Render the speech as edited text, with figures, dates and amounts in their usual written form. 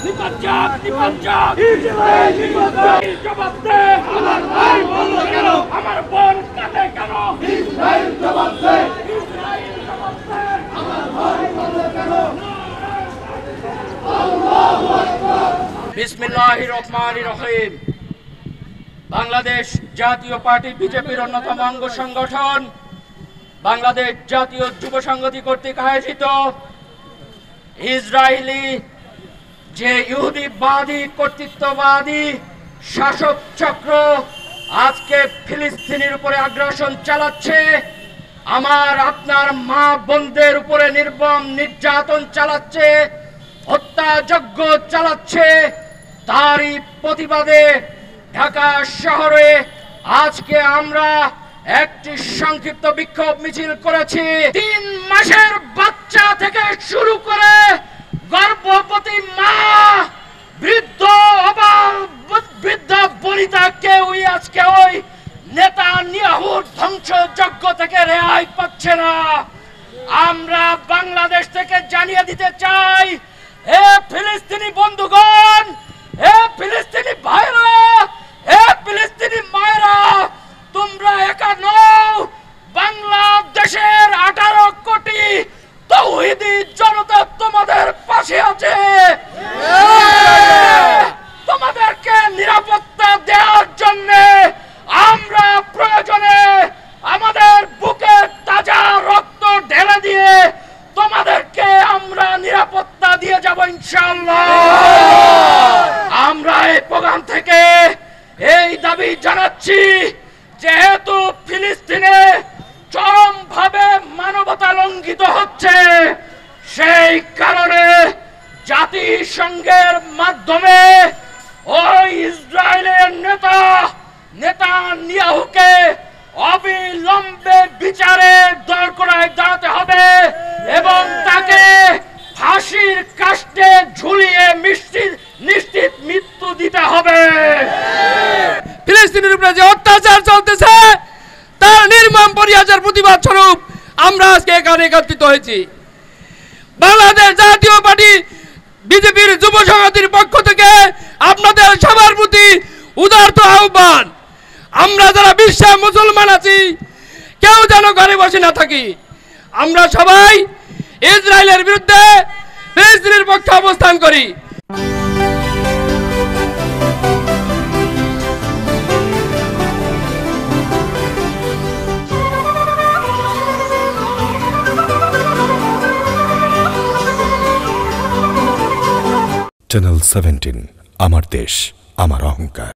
নিপাঞ্জাব নিপাঞ্জাব Israel নিপাঞ্জাব জবাব দে আমার ভাই বলল কেন আমার বোন কাঁদে কেন ইসরায়েল জবাব দে ইসরায়েল জবাব দে আমার ভাই বলল কেন আল্লাহু আকবার বিসমিল্লাহির রহমানির রহিম বাংলাদেশ জাতীয় পার্টি বিজেপির অন্যতম অঙ্গ সংগঠন বাংলাদেশ জাতীয় যুব সংহতি কর্তৃক আয়োজিত ইসরায়েলি যে ইহুদিবাদী কর্তৃত্ববাদী শাসক চক্র আজকে ফিলিস্তিনের উপরে আগ্রাসন চালাচ্ছে, আমার আপনার মা বোনদের উপরে নির্মম নির্যাতন চালাচ্ছে, হত্যাযজ্ঞ চালাচ্ছে, তারই প্রতিবাদে ঢাকা শহরে আজকে আমরা একটি সংক্ষিপ্ত বিক্ষোভ মিছিল করেছি। 3 মাসের বাচ্চা থেকে শুরু করে গর্ভবতী মা, বৃদ্ধ অবাল বৃদ্ধা বনিতা কেউই আজকে ওই নেতানিয়াহুর ধ্বংসযজ্ঞ থেকে রেহাই পাচ্ছে না। আমরা বাংলাদেশ থেকে জানিয়ে দিতে চাই, হে ফিলিস্তিনি বন্ধুগণ, হে ফিলিস্তিনি ভাইরা, হে ফিলিস্তিনি মায়েরা, তোমরা একা নও। বাংলাদেশের 18 কোটি তাওহীদি জনতা তোমাদের পাশে আছে। তোমাদেরকে নিরাপত্তা দেওয়ার জন্য আমরা প্রয়োজনে আমাদের বুকে তাজা রক্ত ঢেলে দিয়ে তোমাদেরকে আমরা নিরাপত্তা দিয়ে যাব ইনশাআল্লাহ। আমরা এই প্রোগ্রাম থেকে এই দাবি জানাচ্ছি, যেহেতু ফিলিস্তিনে চরমভাবে মানবতা লঙ্ঘিত হচ্ছে, সেই কারণে জাতিসংঘের মাধ্যমে ওই ইসরায়েলের নেতানিয়াহুকে অবিলম্বে বিচারে দোরগোড়ায় দাঁড়াতে হবে এবং তাকে ফাঁসির কাস্টে ঝুলিয়ে নিশ্চিত মৃত্যু দিতে হবে। ফিলিস্তিনের উপরে যে অত্যাচার চলতেছে তার নির্মম পরিহাসের প্রতিবাদ স্বরূপ আমরা আজকে এখানে একত্রিত হয়েছি। বাংলাদেশ জাতীয় পার্টি বিজেপির যুব সংহতির পক্ষ থেকে আপনাদের সবার প্রতি উদারত আহ্বান, আমরা যারা বিশ্বে মুসলমান আছি কেউ যেন ঘরে বসে না থাকি। আমরা সবাই ইসরায়েলের বিরুদ্ধে ফিলিস্তিনের পক্ষে অবস্থান করি। চ্যানেল 17 আমার দেশ আমার অহংকার।